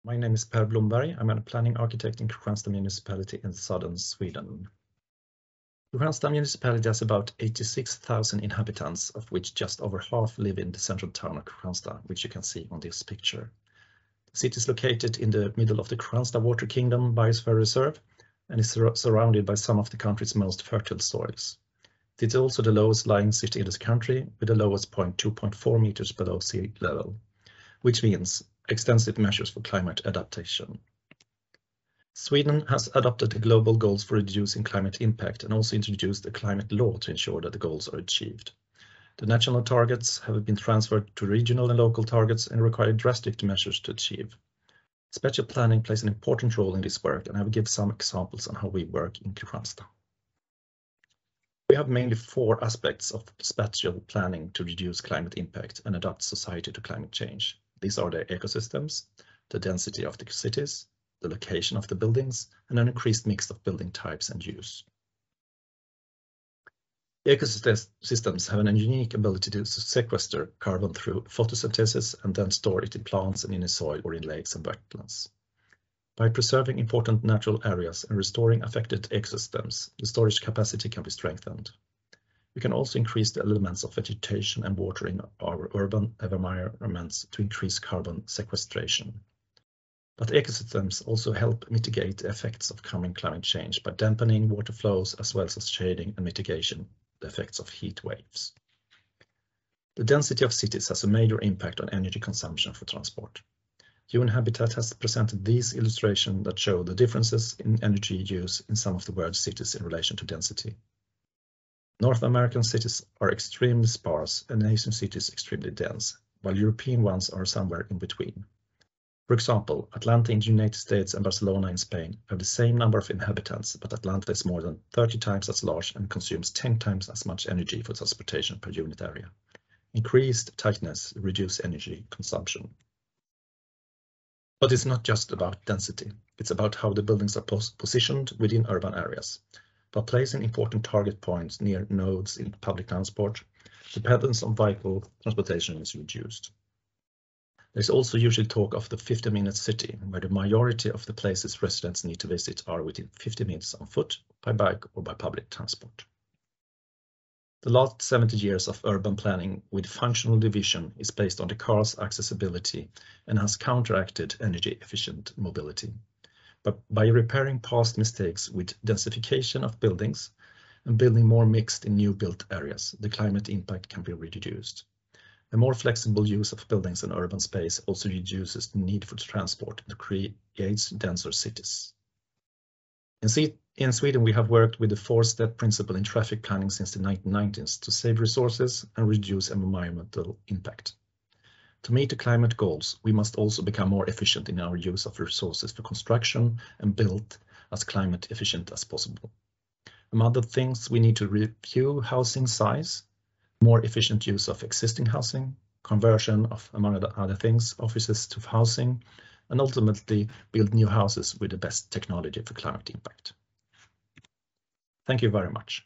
My name is Per Blomberg. I'm a planning architect in Kristianstad municipality in southern Sweden. Kristianstad municipality has about 86,000 inhabitants, of which just over half live in the central town of Kristianstad, which you can see on this picture. The city is located in the middle of the Kristianstad Water Kingdom Biosphere Reserve and is surrounded by some of the country's most fertile soils. It is also the lowest lying city in this country, with the lowest point 2.4 meters below sea level, which means extensive measures for climate adaptation. Sweden has adopted the global goals for reducing climate impact and also introduced a climate law to ensure that the goals are achieved. The national targets have been transferred to regional and local targets and require drastic measures to achieve. Spatial planning plays an important role in this work, and I will give some examples on how we work in Kristianstad. We have mainly 4 aspects of spatial planning to reduce climate impact and adapt society to climate change. These are the ecosystems, the density of the cities, the location of the buildings, and an increased mix of building types and use. Ecosystems have a unique ability to sequester carbon through photosynthesis and then store it in plants and in the soil or in lakes and wetlands. By preserving important natural areas and restoring affected ecosystems, the storage capacity can be strengthened. We can also increase the elements of vegetation and water in our urban environments to increase carbon sequestration. But ecosystems also help mitigate the effects of coming climate change by dampening water flows as well as shading and mitigation the effects of heat waves. The density of cities has a major impact on energy consumption for transport. UN Habitat has presented these illustrations that show the differences in energy use in some of the world's cities in relation to density. North American cities are extremely sparse and Asian cities extremely dense, while European ones are somewhere in between. For example, Atlanta in the United States and Barcelona in Spain have the same number of inhabitants, but Atlanta is more than 30 times as large and consumes 10 times as much energy for transportation per unit area. Increased tightness reduces energy consumption. But it's not just about density. It's about how the buildings are positioned within urban areas. By placing important target points near nodes in public transport, dependence on vehicle transportation is reduced. There's also usually talk of the 50-minute city, where the majority of the places residents need to visit are within 50 minutes on foot, by bike or by public transport. The last 70 years of urban planning with functional division is based on the car's accessibility and has counteracted energy-efficient mobility. But by repairing past mistakes with densification of buildings and building more mixed in new built areas, the climate impact can be reduced. A more flexible use of buildings and urban space also reduces the need for transport and creates denser cities. In Sweden, we have worked with the 4-step principle in traffic planning since the 1990s to save resources and reduce environmental impact. To meet the climate goals, we must also become more efficient in our use of resources for construction and build as climate efficient as possible. Among other things, we need to review housing size, more efficient use of existing housing, conversion of, among other things, offices to housing, and ultimately build new houses with the best technology for climate impact. Thank you very much.